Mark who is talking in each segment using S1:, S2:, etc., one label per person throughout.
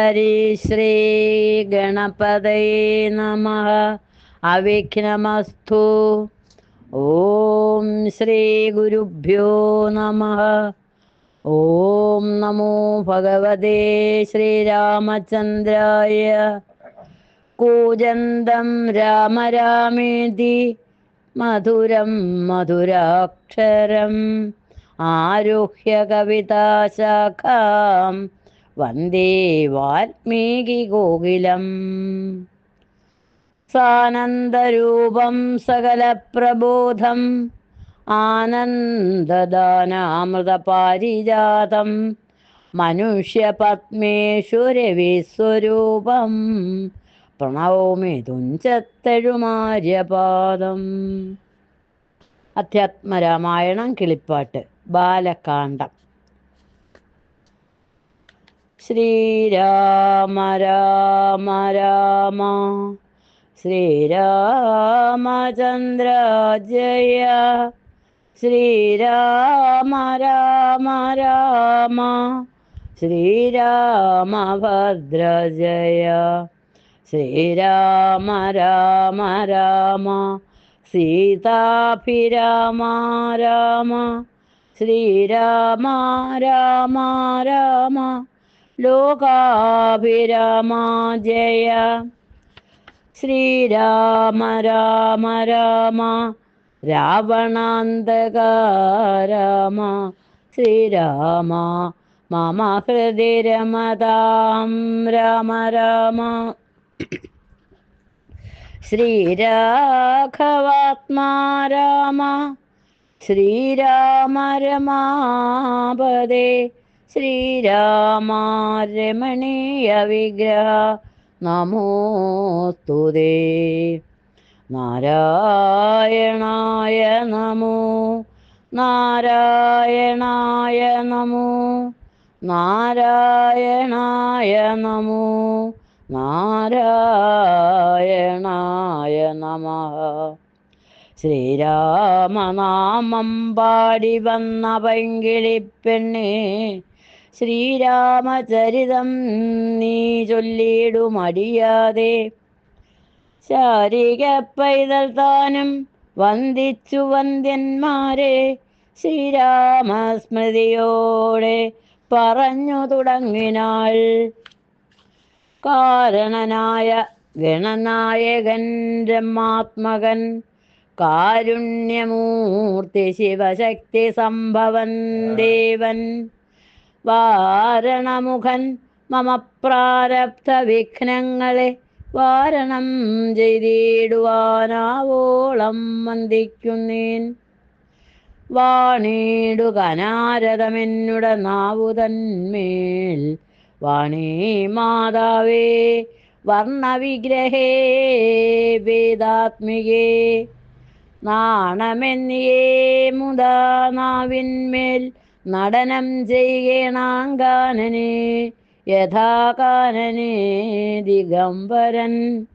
S1: ഹരി ശ്രീ ഗണപതയേ നമഃ. അവിഘ്നമസ്തു. ഓം ശ്രീ ഗുരുഭ്യോ നമഃ. ഓം നമോ ഭഗവതേ ശ്രീരാമചന്ദ്രായ. കൂജന്തം രാമ രാമേതി മധുരം മധുരാക്ഷരം ആരുഹ്യ കവിതാശാഖാം വന്ദേ വാൽമീകി കോകിലം. സാനന്ദരൂപം സകലപ്രബോധം ആനന്ദദാനാമൃതപാരിജാതം മനുഷ്യപത്മേശ്വരവിസ്വരൂപം പ്രണൗമി തുഞ്ചത്തെഴുമാര്യപാദം. അധ്യാത്മരാമായണം കിളിപ്പാട്ട് ബാലകാണ്ഡം. ശ്രീരാമ രാമ രാമ ശ്രീരാമചന്ദ്ര ജയ. ശ്രീരാമ രാമ രാമ ശ്രീരാമഭദ്ര ജയ. ശ്രീരാമ രാമ രാമ സീതാഭിരാമ രാമ. ശ്രീരാമ രാമ രാമ ലോകാഭിരാമ ജയ. ശ്രീരാമ രാമ രാമ രാവണാന്തക രാമ. ശ്രീരാമ മമ ഹൃദി രമതാം രാമ രാമ. ശ്രീരാഘവാത്മാ രാമ. ശ്രീരാമ രമാപദേ. ശ്രീരാമ രമണീയ വിഗ്രഹ നമോസ്തുതേ. നാരായണായ നമോ നാരായണായ നമോ നാരായണായ നമോ നാരായണായ നമഃ. ശ്രീരാമനാമം പാടി വന്ന പൈങ്കിളിപ്പെണ്ണേ, ശ്രീരാമചരിതം നീ ചൊല്ലിടുമടിയാതെ. ശാരിക പൈതൽ താനും വന്ദിച്ചു വന്ദ്യന്മാരെ, ശ്രീരാമസ്മൃതിയോടെ പറഞ്ഞു തുടങ്ങിനാൾ. കാരണനായ ഗണനായകൻ ബ്രഹ്മാത്മകൻ, കാരുണ്യമൂർത്തി ശിവശക്തി സംഭവൻ ദേവൻ, വാരണമുഖൻ മമ പ്രാരബ്ധ വിഘ്നങ്ങളെ വാരണം ചെയ്തിടുവാനാവോളം വന്ദിക്കുന്നേൻ. വാണിടുക നാരദമെന്നുട നാവുതന്മേൽ, വാണീ മാതാവേ വർണ്ണവിഗ്രഹേ വേദാത്മികേ. നാണമെന്നിയേ മുദാ നാവിന്മേൽ നടനം ചെയ്യണാങ്കാനനെ, യഥാകാനനെ ദിഗംബരൻ.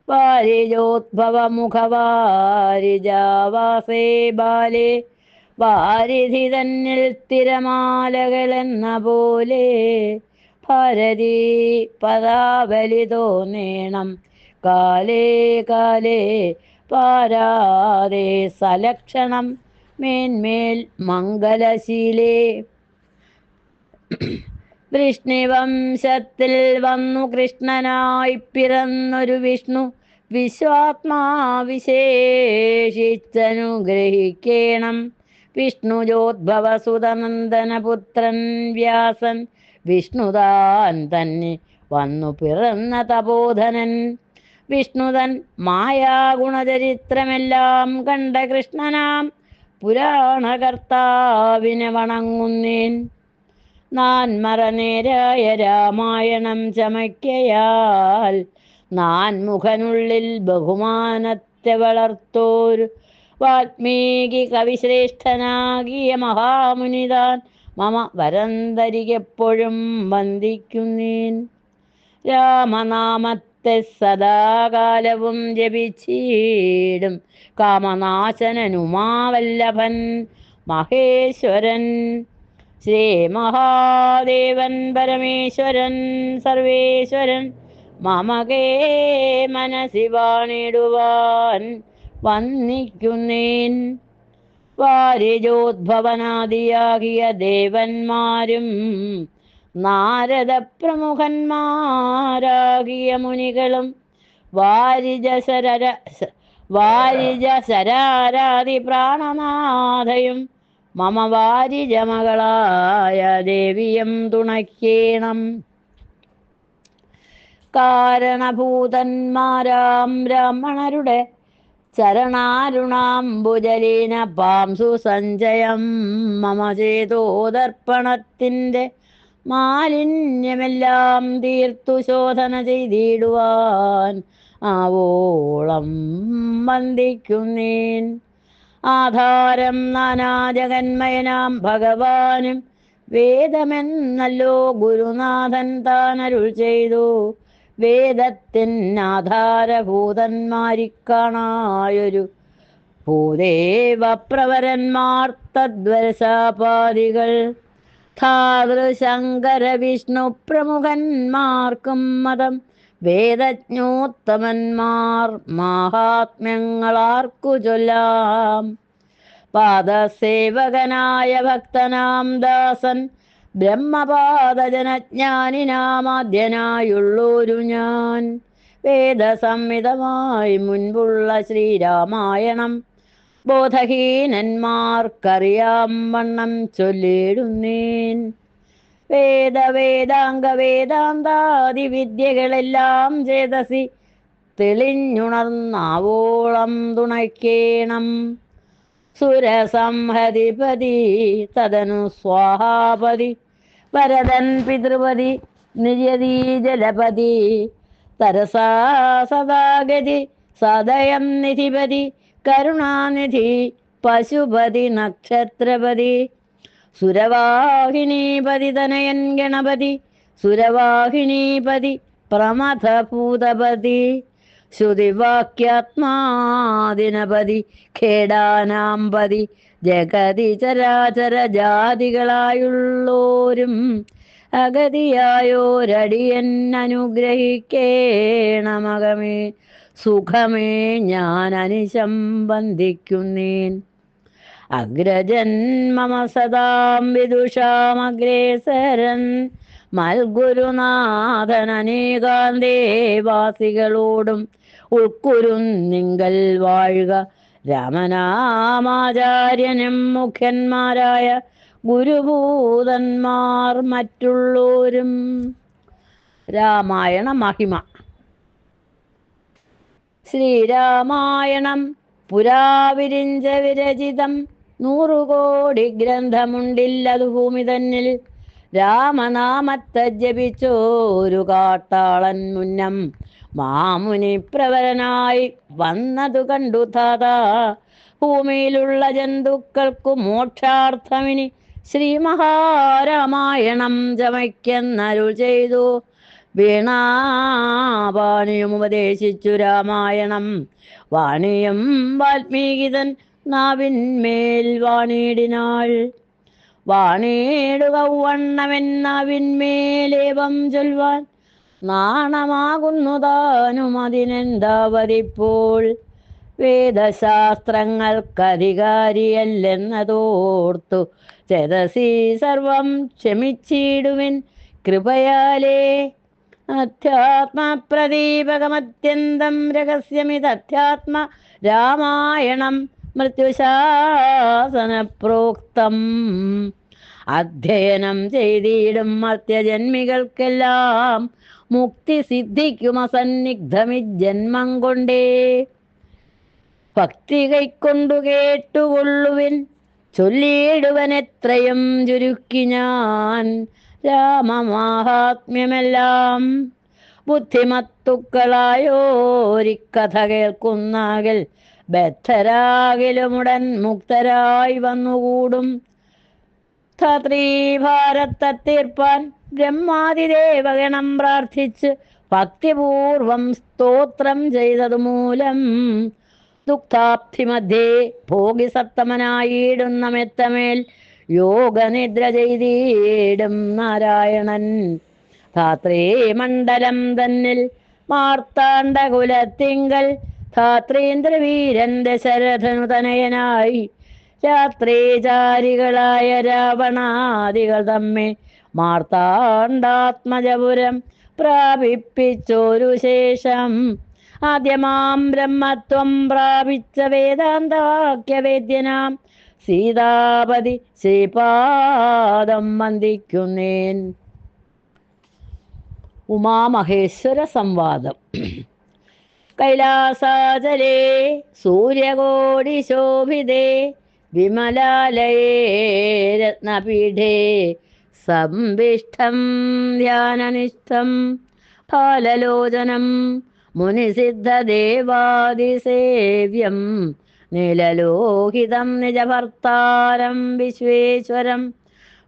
S1: വാരിജോദ്ഭവമുഖവാരിജാവാസേ ബാലേ, വാരിധി തന്നിൽ തിരമാലകളെന്ന പോലെ. ഭാരതി പദാവലി തോന്നേണം കാലേ കാലേ, പാരാതെ സലക്ഷണം മേന്മേൽ മംഗലശീലേ. വൃഷ്ണിവംശത്തിൽ വന്നു കൃഷ്ണനായി പിറന്നൊരു വിഷ്ണു, വിശ്വാത്മാവിശേഷിച്ചനുഗ്രഹിക്കേണം. വിഷ്ണുജോദ്ഭവസുതനന്ദനപുത്രൻ വ്യാസൻ, വിഷ്ണുതാൻ തന്നെ വന്നു പിറന്ന തപോധനൻ. വിഷ്ണുതൻ മായാഗുണചരിത്രമെല്ലാം കണ്ട കൃഷ്ണനാം പുരാണകർത്താവിനെ വണങ്ങുന്നേൻ. നാൻമറനേരായ രാമായണം ചമയ്ക്കയാൽ, നാൻമുഖനുള്ളിൽ ബഹുമാനത്തെ വളർത്തോരു വാൽമീകി കവിശ്രേഷ്ഠനാകിയ മഹാമുനിതാൻ മമ വരന്തരികെപ്പോഴും വന്ദിക്കുന്നേൻ. രാമനാമത്തെ സദാകാലവും ജപിച്ചിടും കാമനാശനനുമാവല്ലഭൻ മഹേശ്വരൻ. ശ്രീ മഹാദേവൻ പരമേശ്വരൻ സർവേശ്വരൻ മമകേ മനസി വാണിടുവാൻ വന്നിക്കുന്നേൻ. വാരിജോദ്ഭവനാദിയാകിയ ദേവന്മാരും നാരദ പ്രമുഖന്മാരാകിയ മുനികളും വാരിജശരാരാതി പ്രാണനാഥയും മമ വാരിജമകളായ ദേവിയം തുണയ്ക്കേണം. കാരണഭൂതന്മാരാം ബ്രാഹ്മണരുടെ ചരണാരുണാംബുജലീന പാംസു സഞ്ചയം മമ ചേതോദർപ്പണത്തിൻ്റെ മാലിന്യമെല്ലാം തീർത്തു ശോധന ചെയ്തിടുവാൻ ആവോളം വന്ദിക്കുന്നേൻ. ആധാരം നാനാജഗന്മയനാം ഭഗവാനും വേദമെന്നല്ലോ ഗുരുനാഥൻ താനരുൾ ചെയ്തു. വേദത്തിനാധാരഭൂതന്മാരിക്കാണായൊരു ഭൂദേവപ്രവരന്മാർ തദ്വരസാപാദികൾ ധാതൃശങ്കര വിഷ്ണു പ്രമുഖന്മാർക്കും മതം വേദജ്ഞോത്തമന്മാർ മാഹാത്മ്യങ്ങളാർക്കു ചൊല്ലാം. പാദസേവകനായ ഭക്തനാം ദാസൻ ബ്രഹ്മപാദജനജ്ഞാനിനാമാദ്യനായുള്ളൊരു ഞാൻ വേദസംഹിതമായി മുൻപുള്ള ശ്രീരാമായണം ബോധഹീനന്മാർക്കറിയാം വണ്ണം ചൊല്ലിടുന്നേൻ. വേദാംഗ വേദാന്താദി വിദ്യകളെല്ലാം ചേതസി തെളിഞ്ഞുണർന്നാവോളം തുണയ്ക്കേണം. സുരസംഹതിപതി തദനു സ്വാഹാപതി വരദൻ പിതൃപതി നിര്യതീ ജലപതി തരസാ സദാഗതി സദയം നിധിപതി കരുണാനിധി പശുപതി നക്ഷത്രപതി സുരവാഹിനീപതി തനയൻ ഗണപതി സുരവാഹിനീപതി പ്രമഥഭൂതപതി ശ്രുതിവാക്യാത്മാദിനപതി ഖേടാനാംപതി ജഗതി ചരാചര ജാതികളായുള്ളോരും അഗതിയായോരടിയൻ അനുഗ്രഹിക്കേണമകമേ സുഖമേ ഞാൻ അനിശം വന്ദിക്കുന്നേൻ. അഗ്രജൻ മമ സദാം വിദുഷാമഗ്രേസരൻ മൽഗുരുനാഥൻ അനേകാന്തേവാസികളോടും ഉൾക്കുരുന്നിങ്കൽ വാഴുക. രാമനാമാചാര്യനും മുഖ്യന്മാരായ ഗുരുഭൂതന്മാർ മറ്റുള്ളോരും. രാമായണ മഹിമ. ശ്രീരാമായണം പുരാവിരിഞ്ച വിരചിതം 100 കോടി ഗ്രന്ഥമുണ്ടില്ലതു ഭൂമി തന്നിൽ. രാമനാമത്തെ ജപിച്ചോരു കാട്ടാളൻ മുന്നം മാമുനി പ്രവരനായി വന്നതു കണ്ടു താതാ. ഭൂമിയിലുള്ള ജന്തുക്കൾക്കു മോക്ഷാർത്ഥമിനി ശ്രീ മഹാരാമായണം ചമയ്ക്കെന്നരുൾ ചെയ്തു. വീണാവാണിയും ഉപദേശിച്ചു രാമായണം. വാണിയും വാൽമീകിതൻ നാവിന്മേൽ വാണിയിടിനാൾ. വാണിയിടുക വണ്ണമെന്നാവിന്മേലേവം ചൊൽവാൻ നാണമാകുന്നു താനും അതിനെന്താവതിപ്പോൾ. വേദശാസ്ത്രങ്ങൾക്കധികാരിയല്ലെന്നതോർത്തു ചേതസി സർവം ക്ഷമിച്ചിടുവിൻ കൃപയാലേ. അധ്യാത്മപ്രദീപകമത്യന്തം രഹസ്യമിതധ്യാത്മ രാമായണം മൃത്യുശാസന പ്രോക്തം. അധ്യയനം ചെയ്തിടും മർത്യജന്മികൾക്കെല്ലാം മുക്തി സിദ്ധിക്കുമസന്നിഗ്ധമി ജന്മം കൊണ്ടേ. ഭക്തി കൈക്കൊണ്ടു കേട്ടുകൊള്ളുവിൻ ചൊല്ലിയിടുവൻ എത്രയും ചുരുക്കി ഞാൻ രാമമാഹാത്മ്യമെല്ലാം. ബുദ്ധിമത്തുക്കളായോരിക്കഥ കേൾക്കുന്നാകിൽ ബദ്ധരാകിലുമുടൻ മുക്തരായി വന്നുകൂടും. ധാത്രീഭാരത്തെ തീർപ്പാൻ ബ്രഹ്മാതിദേവഗണം പ്രാർത്ഥിച്ച് ഭക്തിപൂർവം സ്തോത്രം ചെയ്തതു മൂലം ദുഃഖാബ്ധി മധ്യേ ഭോഗിസത്തമനായിടുന്ന മെത്തമേൽ യോഗനിദ്ര ചെയ്തിടും നാരായണൻ. ധാത്രീ മണ്ഡലം തന്നിൽ മാർത്താണ്ഡകുലത്തിങ്കൽ ധാത്രീന്ദ്രവീരൻ ദശരഥനു തനയനായി രാത്രീചാരികളായ രാവണാദികൾ തമ്മെ മാർത്താണ്ഡാത്മജപുരം പ്രാപിപ്പിച്ചൊരു ശേഷം ആദ്യമാം ബ്രഹ്മത്വം പ്രാപിച്ച വേദാന്തവാക്യവേദ്യനാം സീതാപതി ശ്രീപാദം വന്ദിക്കുന്നേൻ. ഉമാമഹേശ്വര സംവാദം. കൈലാസാചലേ സൂര്യകോടിശോഭിതേ വിമലാലയേ രത്നപീഠേ സംവിഷ്ടം ധ്യാനനിഷ്ഠം ഫാലലോചനം മുനിസിദ്ധദേവാദിസേവ്യം നീലലോഹിതം നിജഭർത്താരം വിശ്വേശ്വരം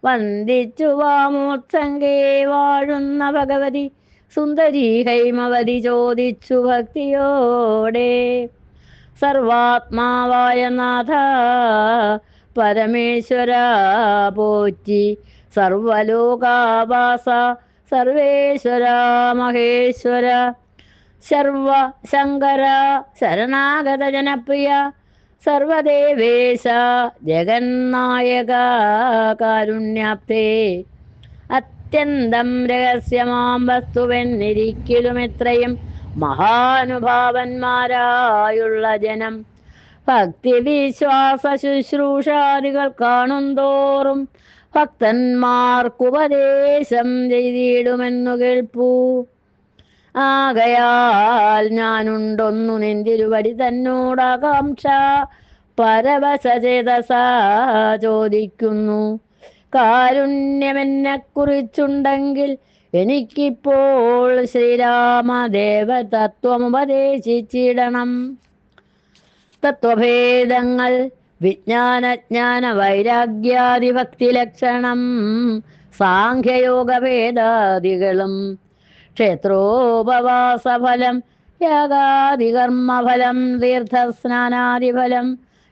S1: വന്ദിച്ചു വാമോത്സംഗേ വാഴുന്ന ഭഗവതി സുന്ദരീ ഹൈമവതി ചോദിച്ചു ഭക്തിയോടെ. സർവാത്മാവായ നാഥ പരമേശ്വര പോറ്റി, സർവലോകാവാസ സർവേശ്വര മഹേശ്വര, സർവ ശങ്കര ശരണാഗത ജനപ്രിയ, സർവദേവേശ ജഗന്നായക കാരുണ്യാപ്തേ. അത്യന്തം രഹസ്യമാം വസ്തുവെന്നിരിക്കലും എത്രയും മഹാനുഭാവന്മാരായുള്ള ജനം ഭക്തിവിശ്വാസ ശുശ്രൂഷാദികൾ കാണുന്തോറും ഭക്തന്മാർക്കുപദേശം ചെയ്തിടുമെന്നു കേൾപ്പൂ. ആകയാൽ ഞാനുണ്ടൊന്നു നിന്തിരുവടി തന്നോടാകാംക്ഷ പരവശചേതസ ചോദിക്കുന്നു. കാരുണ്യമെന്നെ കുറിച്ചുണ്ടെങ്കിൽ എനിക്കിപ്പോൾ ശ്രീരാമദേവ തത്വമുപദേശിച്ചിടണം. തത്വഭേദങ്ങൾ വിജ്ഞാനജ്ഞാന വൈരാഗ്യാദി ഭക്തി ലക്ഷണം സാഖ്യയോഗഭേദാദികളും ക്ഷേത്രോപവാസഫലം യാഗാദികർമ്മഫലം തീർത്ഥസ്നാനാദിഫലം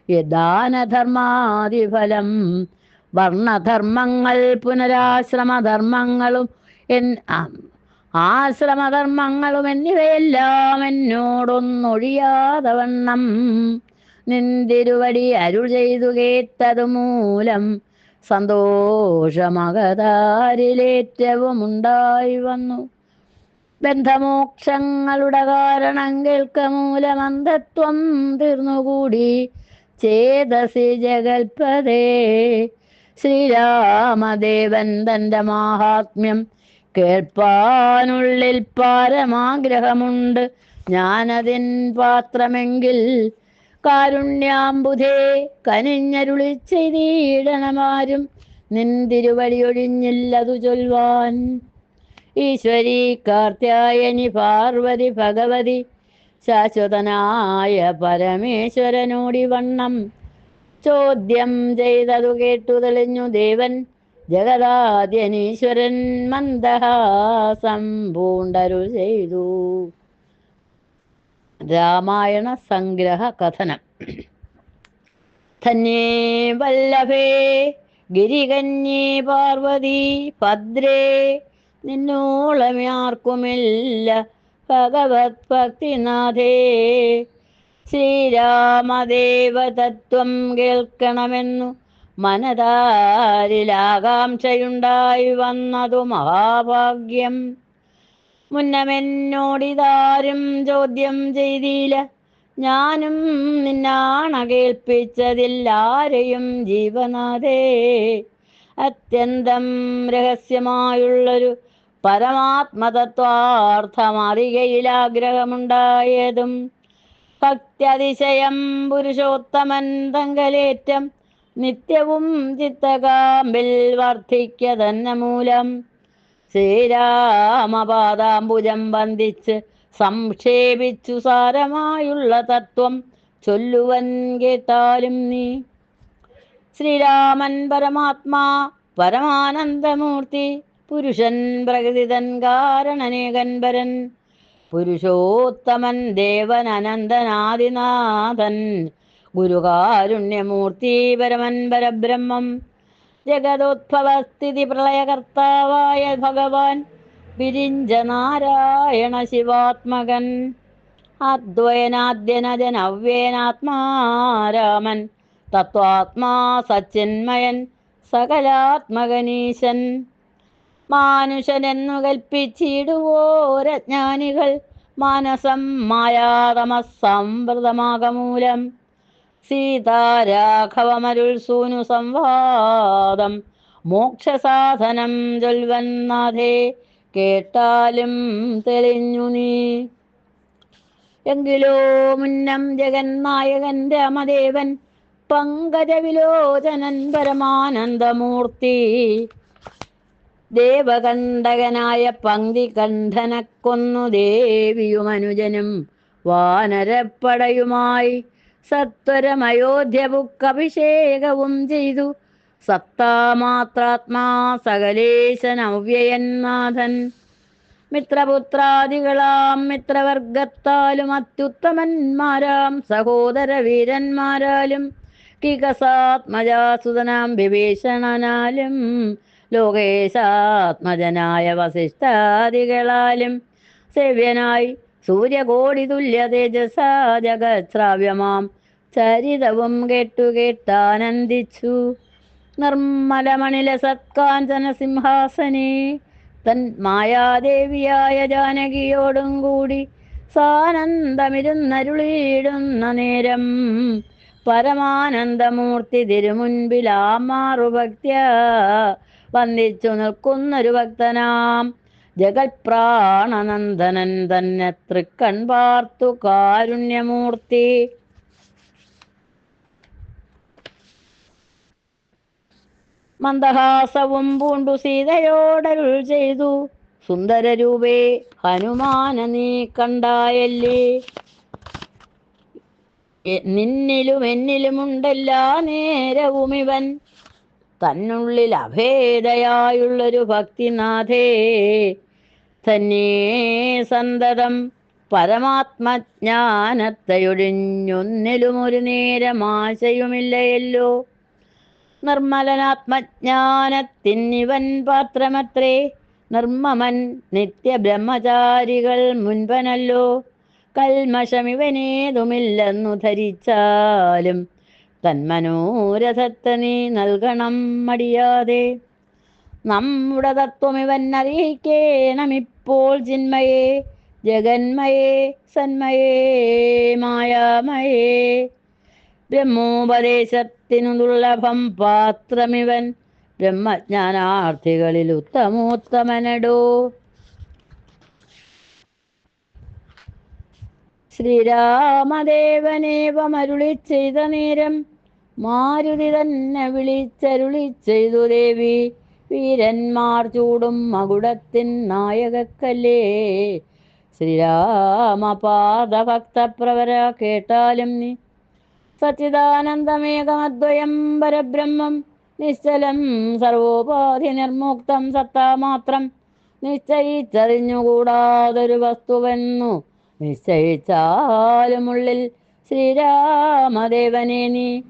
S1: യദാനധർമാദിഫലം വർണ്ണധർമ്മങ്ങൾ പുനരാശ്രമധർമ്മങ്ങളും ആശ്രമധർമ്മങ്ങളും എന്നിവയെല്ലാം എന്നോടൊന്നൊഴിയാതെ വണ്ണം നിന്തിരുവടി അരുൾ ചെയ്തു കേട്ടതു മൂലം സന്തോഷമകതാരിലേറ്റവും ഉണ്ടായി വന്നു. ബന്ധമോക്ഷങ്ങളുടെ കാരണം കേൾക്ക മൂലമന്ധത്വം തീർന്നുകൂടി ചേതസി ജഗൽപദേ. ശ്രീരാമദേവൻ തൻ്റെ മാഹാത്മ്യം കേൾപ്പാനുള്ളിൽ പാരമാഗ്രഹമുണ്ട്. ഞാനതിൻ പാത്രമെങ്കിൽ കാരുണ്യാംബുധേ കനിഞ്ഞരുളി ചെയ്തിടണമാരും നിന്തിരുവടിയൊഴിഞ്ഞില്ലതു ചൊൽവാൻ. ഈശ്വരി കാർത്യായനി പാർവതി ഭഗവതി ശാശ്വതനായ പരമേശ്വരനോടി വണ്ണം ചോദ്യം ചെയ്തതു കേട്ടു തെളിഞ്ഞു ദേവൻ ജഗദാദ്യനീശ്വരൻ മന്ദഹാസം പൂണ്ടരുൾ ചെയ്തു. രാമായണ സംഗ്രഹ കഥനം. ധന്യേ വല്ലഭേ ഗിരികന്യേ പാർവതി ഭദ്രേ നിന്നോളമാർക്കുമില്ല ഭഗവത് ഭക്തിനാഥേ. ശ്രീരാമദേവ തത്വം കേൾക്കണമെന്നു മനതാരിലാകാംക്ഷയുണ്ടായി വന്നതു മഹാഭാഗ്യം. മുന്നമെന്നോടിതാരും ചോദ്യം ചെയ്തില്ല, ഞാനും നിന്നാണ കേൾപ്പിച്ചതില്ലാരെയും ജീവനാഥേ. അത്യന്തം രഹസ്യമായുള്ളൊരു പരമാത്മതത്വാർത്ഥമറികയിലാഗ്രഹമുണ്ടായതും ഭക്ത്യതിശയം പുരുഷോത്തമൻ തങ്കലേറ്റം നിത്യവും ചിത്തകാമ്പിൽ വർദ്ധിക്ക തന്നെ മൂലം ശ്രീരാമപാദാംബുജം വന്ദിച്ച് സംക്ഷേപിച്ചു സാരമായുള്ള തത്വം ചൊല്ലുവൻ കേട്ടാലും നീ. ശ്രീരാമൻ പരമാത്മാ പരമാനന്ദമൂർത്തി പുരുഷൻ പ്രകൃതിതൻ കാരണനേകൻ പരൻ പുരുഷോത്തമൻ ദേവൻ അനന്തനാദിനാഥൻ ഗുരുകാരുണ്യമൂർത്തി പരമൻ പരബ്രഹ്മം ജഗദോദ്ഭവസ്ഥിതി പ്രളയകർത്താവായ ഭഗവാൻ വിരിഞ്ച നാരായണ ശിവാത്മകൻ അദ്വയനാദ്യനജനവ്യേനാത്മാരാമൻ തത്വാത്മാ സച്ചിന്മയൻ സകലാത്മകനീശൻ മാനുഷനെന്നു കൽപ്പിച്ചിടുവോരജ്ഞാനികൾ മാനസം മായാതമസംവൃതമാകമൂലം സീതാരാഘവമരുൾ സൂനു സംവാദം മോക്ഷസാധനം ചൊൽവന്നാഥേ കേട്ടാലും തെളിഞ്ഞു നീ എങ്കിലോ മുന്നം ജഗന്നായകൻ രാമദേവൻ പങ്കജവിലോചനൻ പരമാനന്ദമൂർത്തി ദേവകണ്ഠകനായ പങ്ക്തികണ്ഠനെ കൊന്നു ദേവിയുമനുജനും വാനരപ്പടയുമായി സത്വരമയോധ്യപുക്കഭിഷേകവും ചെയ്തു സത്താമാത്രാത്മാ സകലേശൻ അവ്യയന്നാഥൻ മിത്രപുത്രാദികളാം മിത്രവർഗത്താലും അത്യുത്തമന്മാരാം സഹോദര വീരന്മാരാലും കികസാത്മജാസുതനാം വിഭീഷണനാലും ലോകേശാത്മജനായ വസിഷ്ഠാദികളാലും സേവ്യനായി സൂര്യകോടി തുല്യ തേജസാ ജഗശ്രാവ്യമാം ചരിതവും കേട്ടാനന്ദിച്ചു നിർമ്മലമണില സത്കാഞ്ചന സിംഹാസനേ തൻ മായാദേവിയായ ജാനകിയോടും കൂടി സാനന്ദമിരുന്നരുളിയിടുന്ന നേരം പരമാനന്ദമൂർത്തി തിരുമുൻപിലാമാറുഭക്ത്യ വന്ദിച്ചു നിൽക്കുന്നൊരു ഭക്തനാം ജഗത്പ്രാണനന്ദനൻ തന്നെ തൃക്കൺ പാർത്തു കാരുണ്യമൂർത്തി മന്ദഹാസവും പൂണ്ടു സീതയോടരുൾ ചെയ്തു സുന്ദരരൂപേ ഹനുമാന നീ കണ്ടായല്ലേ നിന്നിലും എന്നിലുമുണ്ടെല്ലാ നേരവും ഇവൻ തന്നുള്ളിൽ അഭേദയായുള്ളൊരു ഭക്തിനാഥേ തന്നെ സന്തതം പരമാത്മജ്ഞാനത്തെയൊഴിഞ്ഞൊന്നിലും ഒരു നേരമാശയുമില്ലയല്ലോ നിർമ്മലനാത്മജ്ഞാനത്തിന്നിവൻ പാത്രമത്രേ നിർമ്മമൻ നിത്യബ്രഹ്മചാരികൾ മുൻപനല്ലോ കൽമഷമിവനേതുമില്ലെന്നു ധരിച്ചാലും തന്മനോരഥത്തെ നീ നൽകണം മടിയാതെ നമ്മുടെ തത്വമിവൻ അറിയിക്കേണമിപ്പോൾ ചിന്മയേ ജഗന്മയേ സന്മയേ മായാമയേ ബ്രഹ്മോപദേശത്തിനു ദുർലഭം പാത്രമിവൻ ബ്രഹ്മജ്ഞാനാർത്ഥികളിൽ ഉത്തമോത്തമനടോ ശ്രീരാമദേവനേവമരുളി ചെയ്ത നേരം മാരുതി തന്നെ വിളിച്ചരുളി ചെയ്തു ദേവി വീരന്മാർ ചൂടും മകുടത്തിൻ നായകക്കല്ലേ ശ്രീരാമപാദഭക്തപ്രവര കേട്ടാലും നീ സച്ചിദാനന്ദമേകമദ്വയം പരബ്രഹ്മം നിശ്ചലം സർവോപാധി നിർമുക്തം സത്താമാത്രം നിശ്ചയിച്ചറിഞ്ഞുകൂടാതൊരു വസ്തുവെന്നു നിശ്ചയിച്ചാലുമുള്ളിൽ ശ്രീരാമദേവനെ നീ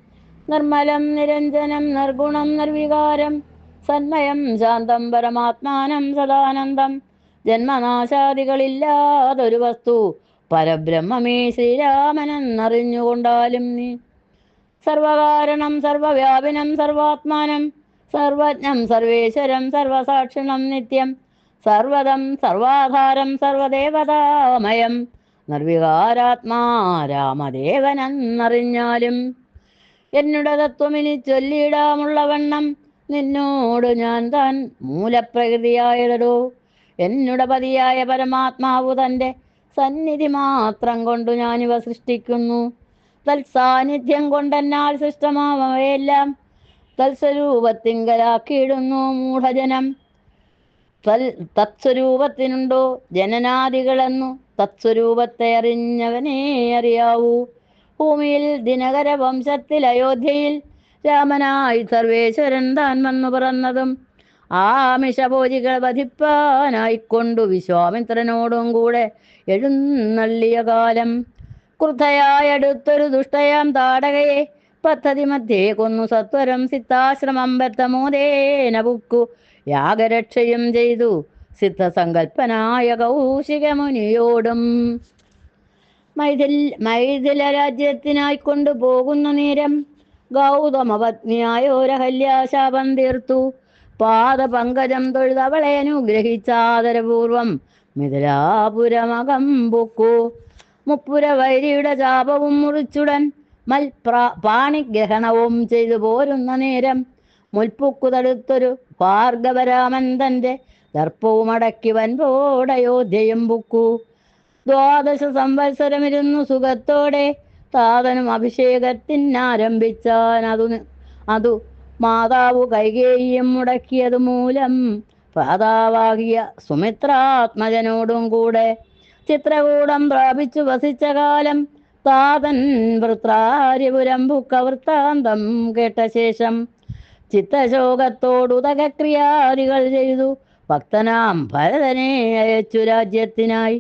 S1: നിർമ്മലം നിരഞ്ജനം നിർഗുണം നിർവികാരം സന്മയം ശാന്തം പരമാത്മാനം സദാനന്ദം ജന്മനാശാദികളില്ലാതൊരു വസ്തു പരബ്രഹ്മമേ ശ്രീരാമനെന്നറിഞ്ഞുകൊണ്ടാലും നീ സർവകാരണം സർവവ്യാപിനം സർവാത്മാനം സർവജ്ഞം സർവേശ്വരം സർവസാക്ഷിണം നിത്യം സർവദം സർവാധാരം സർവദേവതാമയം നിർവികാരാത്മാ രാമദേവനെന്നറിഞ്ഞാലും എന്നുടെ തത്വമിനി ചൊല്ലിയിടാമുള്ളവണ്ണം നിന്നോട് ഞാൻ താൻ മൂലപ്രകൃതിയായതടോ എന്നുടെ പതിയായ പരമാത്മാവു തൻ്റെ സന്നിധി മാത്രം കൊണ്ടു ഞാനിവ സൃഷ്ടിക്കുന്നു തൽസാന്നിധ്യം കൊണ്ടെന്നാൽ സൃഷ്ടമാവയെല്ലാം തൽസ്വരൂപത്തിങ്കലാക്കിയിടുന്നു മൂഢജനം തത്സ്വരൂപത്തിനുണ്ടോ ജനനാദികളെന്നു തത്സ്വരൂപത്തെ അറിഞ്ഞവനേ അറിയാവൂ ഭൂമിയിൽ ദിനകര വംശത്തിൽ അയോധ്യയിൽ രാമനായി സർവേശ്വരൻ താൻ വന്നു പിറന്നതും ആമിഷഭോജികൾ വധിപ്പാനായിക്കൊണ്ടു വിശ്വാമിത്രനോടും കൂടെ എഴുന്നള്ളിയ കാലം ക്രുദ്ധയായടുത്തൊരു ദുഷ്ടയാം താടകയെ പദ്ധതി മധ്യേ കൊന്നു സത്വരം സിദ്ധാശ്രമം ബദ്ധമോദേന പുക്കു യാഗരക്ഷയും ചെയ്തു സിദ്ധസങ്കൽപ്പനായ കൗശികമുനിയോടും. മൈഥില രാജ്യത്തിനായി കൊണ്ടുപോകുന്ന നേരം ഗൗതമപത്നിയായോരഹല്യാശാപം തീർത്തു. പാദപങ്കജം തൊഴുതവളെ അനുഗ്രഹിച്ചാദരപൂർവം മിഥിലാപുരമകം പൊക്കു. മുപ്പുര വൈരിയുടെ ചാപവും മുറിച്ചുടൻ പാണിഗ്രഹണവും ചെയ്തു പോരുന്ന നേരം മുൽപ്പുക്കു തടുത്തൊരു ഭാർഗവരാമൻ തന്റെ ദർപ്പവും അടക്കി വൻപോടയോധ്യയും പുക്കു. 12 സംവത്സരമിരുന്നു സുഖത്തോടെ താതനും അഭിഷേകത്തിനാരംഭിച്ചാൻ. അതു മാതാവു കൈകേയിയും മുടക്കിയത് മൂലം ഭ്രാതാവാകിയ സുമിത്രാത്മജനോടും കൂടെ ചിത്രകൂടം പ്രാപിച്ചു വസിച്ച കാലം താതൻ വൃത്രാര്യപുരം പുക്ക വൃത്താന്തം കേട്ട ശേഷം ചിത്തശോകത്തോടുതകക്രിയാദികൾ ചെയ്തു ഭക്തനാം ഭരതനെ അയച്ചു രാജ്യത്തിനായി.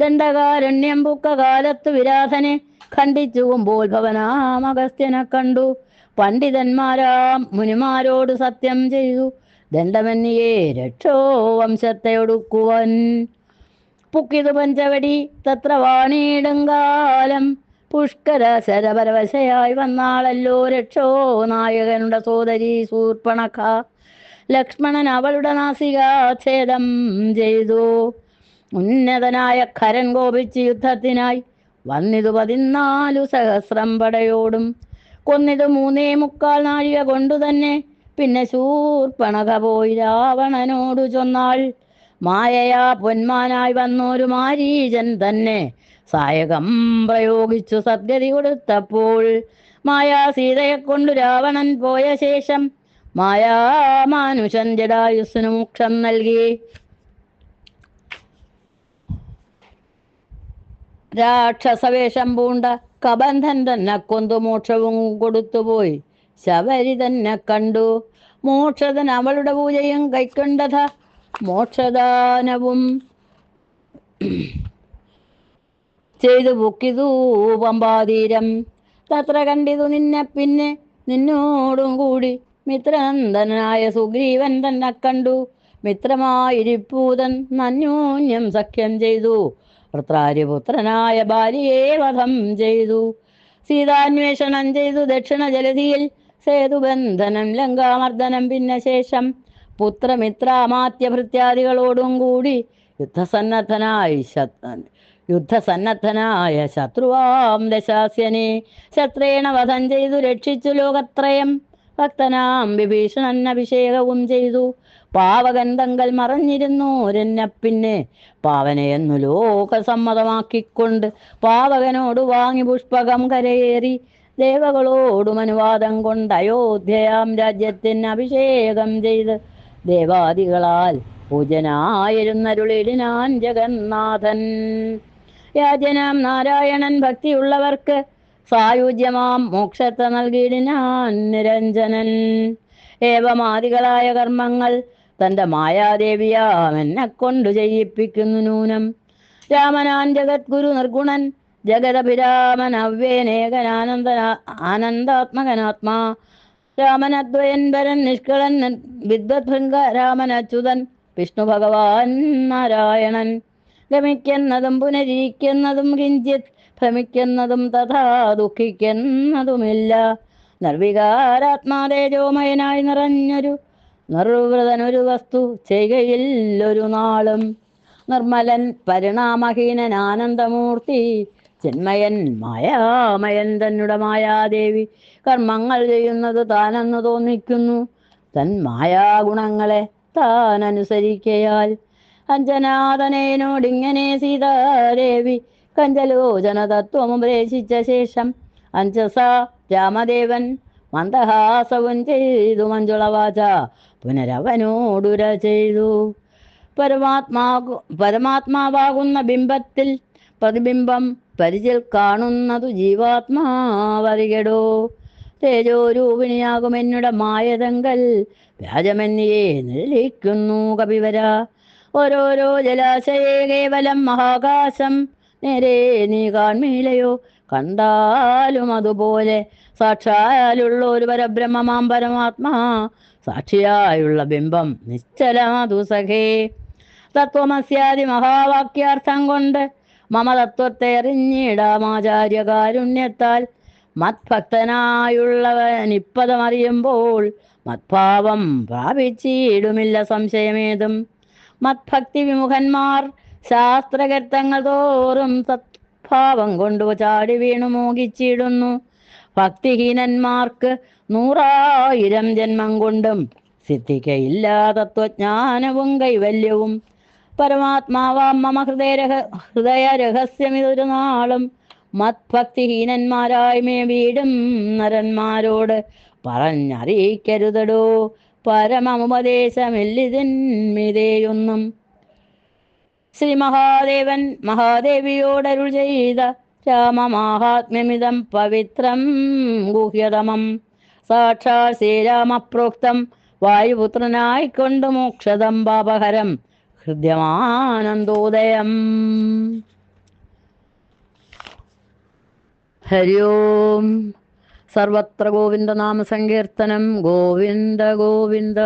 S1: ദണ്ഡകാരണ്യം പുക്ക കാലത്തു വിരാധനെ ഖണ്ഡിച്ചു കുമ്പോത്ഭവനാം അഗസ്ത്യനെ കണ്ടു. പണ്ഡിതന്മാരാം മുനിമാരോട് സത്യം ചെയ്തു ദണ്ഡമന്യേ രക്ഷോ വംശത്തെ ഒടുക്കുവൻ. പുക്കിതു പഞ്ചവടി തത്ര വാണിയിടുങ്കാലം പുഷ്കര ശരപരവശയായി വന്നാളല്ലോ രക്ഷോ നായകനുടെ സോദരി ശൂർപ്പണഖ. ലക്ഷ്മണൻ അവളുടെ നാസികാഛേദം ചെയ്തു. ഉന്നതനായ ഖരൻ കോപിച്ച് യുദ്ധത്തിനായി വന്നിതു 14 സഹസ്രം പടയോടും. കൊന്നിതു 3.25 നാഴിക കൊണ്ടു തന്നെ. പിന്നെ ശൂർപ്പണഖ പോയി രാവണനോടു ചൊന്നാൾ. മായയാ പൊന്മാനായി വന്നൊരു മാരീചൻ തന്നെ സായകം പ്രയോഗിച്ചു സദ്ഗതി കൊടുത്തപ്പോൾ മായാ സീതയെ കൊണ്ടു രാവണൻ പോയ ശേഷം മായാമാനുഷൻ ജടായുസ്സിനു മോക്ഷം നൽകി. രാക്ഷസവേഷം പൂണ്ട കബന്ധൻ തന്നെ കൊന്തു മോക്ഷവും കൊടുത്തുപോയി. ശബരി തന്നെ കണ്ടു. മോക്ഷതൻ അവളുടെ പൂജയും കൈക്കൊണ്ടത മോക്ഷദാനവും ചെയ്തു പൊക്കിതു പമ്പാതീരം. തത്ര കണ്ടിതു നിന്നെ പിന്നെ നിന്നോടും കൂടി മിത്രനന്ദനായ സുഗ്രീവൻ തന്നെ കണ്ടു. മിത്രമായിരിപ്പൂതൻ നന്യോന്യം സഖ്യം ചെയ്തു വൃത്രാര്യപുത്രനായ ബാലിയെ വധം ചെയ്തു. സീതാന്വേഷണം ചെയ്തു ദക്ഷിണ ജലധിയിൽ സേതുബന്ധനം ലങ്കാമർദ്ദനം. പിന്നെ ശേഷം പുത്രമിത്രാമാത്യഭൃത്യാദികളോടും കൂടി യുദ്ധസന്നദ്ധനായ ശത്രുവാം ദശാസ്യനെ ശത്രേണ വധം ചെയ്തു രക്ഷിച്ചു ലോകത്രയം. ഭക്തനാം വിഭീഷണൻ അഭിഷേകവും ചെയ്തു. പാവകന്തങ്കൽ മറഞ്ഞിരുന്നോരെന്നെ പിന്നെ പാവനയെന്നു ലോകസമ്മതമാക്കിക്കൊണ്ട് പാവകനോട് വാങ്ങി പുഷ്പകം കരയേറി ദേവകളോടും അനുവാദം കൊണ്ട് അയോധ്യയാം രാജ്യത്തിന് അഭിഷേകം ചെയ്ത് ദേവാദികളാൽ പൂജനായിരുന്നരുളിടിനാൻ ജഗന്നാഥൻ. യാജനാം നാരായണൻ ഭക്തിയുള്ളവർക്ക് സായുജ്യമാം മോക്ഷത്തെ നൽകിയിടിനാൻ നിരഞ്ജനൻ. ഏവമാദികളായ കർമ്മങ്ങൾ തൻ്റെ മായാദേവിയാം എന്നെ കൊണ്ടു ചെയ്യിപ്പിക്കുന്നു നൂനം. രാമനാൻ ജഗദ്ഗുരു നിർഗുണൻ ജഗദഭിരാമൻ ആനന്ദാത്മകനാത്മാ. രാമനദ്വയൻ വരൻ നിഷ്കളൻ വിദ്വദ്ഭൃംഗ രാമനച്യുതൻ വിഷ്ണു ഭഗവാൻ നാരായണൻ. ഗമിക്കുന്നതും പുനരിക്കുന്നതും കിഞ്ചിത് ഭ്രമിക്കുന്നതും തഥാ ദുഃഖിക്കുന്നതുമില്ല. നിർവികാരാത്മാതേജോമയനായി നിറഞ്ഞൊരു നിർവൃതനൊരു വസ്തു ചെയ്കയില്ലൊരു നാളും. നിർമ്മലൻ പരിണാമഹീനൻ ആനന്ദമൂർത്തി ചിന്മയൻ മായാമയൻ തന്നുടെ മായാദേവി കർമ്മങ്ങൾ ചെയ്യുന്നത് താനെന്ന് തോന്നിക്കുന്നു. തൻ മായാഗുണങ്ങളെ താൻ അനുസരിക്കയാൽ അഞ്ജനാതനേനോടിങ്ങനെ സീതാദേവി കഞ്ചലോചന തത്വമുപദേശിച്ച ശേഷം അഞ്ജസ രാമദേവൻ മന്ദഹാസവും ചെയ്തു മഞ്ജുളവാച പുനരവനോടുര ചെയ്തു. പരമാത്മാവാകുന്ന ബിംബത്തിൽ പ്രതിബിംബം പരിചിൽ കാണുന്നതു ജീവാത്മാവറികടോ. തേജോരൂപിണിയാകും എന്നുടെ മായതങ്കൽ വ്യാജമെന്നിയെ നിഴലിക്കുന്നു കപിവര. ഓരോരോ ജലാശയേ കേവലം മഹാകാശം നേരെ നീ കാൺമീലയോ. കണ്ടാലും അതുപോലെ സാക്ഷാലുള്ള ഒരു പരബ്രഹ്മമാം പരമാത്മാ സാക്ഷിയായുള്ള ബിംബം നിശ്ചലമതു സഖേ. തത്വമസ്യാദി മഹാവാക്യാർത്ഥം കൊണ്ട് മമ തത്വത്തെ അറിഞ്ഞിടാമാചാര്യകാരുണ്യത്താൽ മത്ഭക്തനായുള്ളവനിപ്പതമറിയുമ്പോൾ മത്ഭാവം പ്രാപിച്ചിടുമില്ല സംശയമേതും. മത്ഭക്തി വിമുഖന്മാർ ശാസ്ത്രകർത്തങ്ങൾ തോറും സത്ഭാവം കൊണ്ടു ചാടി വീണു മോഹിച്ചിടുന്നു. ഭക്തിഹീനന്മാർക്ക് 100,000 ജന്മം കൊണ്ടും സിദ്ധിക്കയില്ല തത്വജ്ഞാനവും കൈവല്യവും. പരമാത്മാവാം മമ ഹൃദയ രഹസ്യമിതൊരു നാളും മത്ഭക്തിഹീനന്മാരായി മേ വീടും നരന്മാരോട് പറഞ്ഞറിയിക്കരുതടോ. പരമമുപദേശമില്ലിതിന്മിതേയൊന്നും. ശ്രീ മഹാദേവൻ മഹാദേവിയോടരുൾ ചെയ്ത രാമമാഹാത്മ്യമിതം പവിത്രം ഗുഹ്യതമം. സാക്ഷാൽ ശ്രീരാമപ്രോക്തം വായുപുത്രനായിക്കൊണ്ട് മോക്ഷദം പാപഹരം ഹൃദ്യമാനന്ദോദയം. ഹരി ഓം. സർവത്ര ഗോവിന്ദനാമ സങ്കീർത്തനം. ഗോവിന്ദ ഗോവിന്ദ.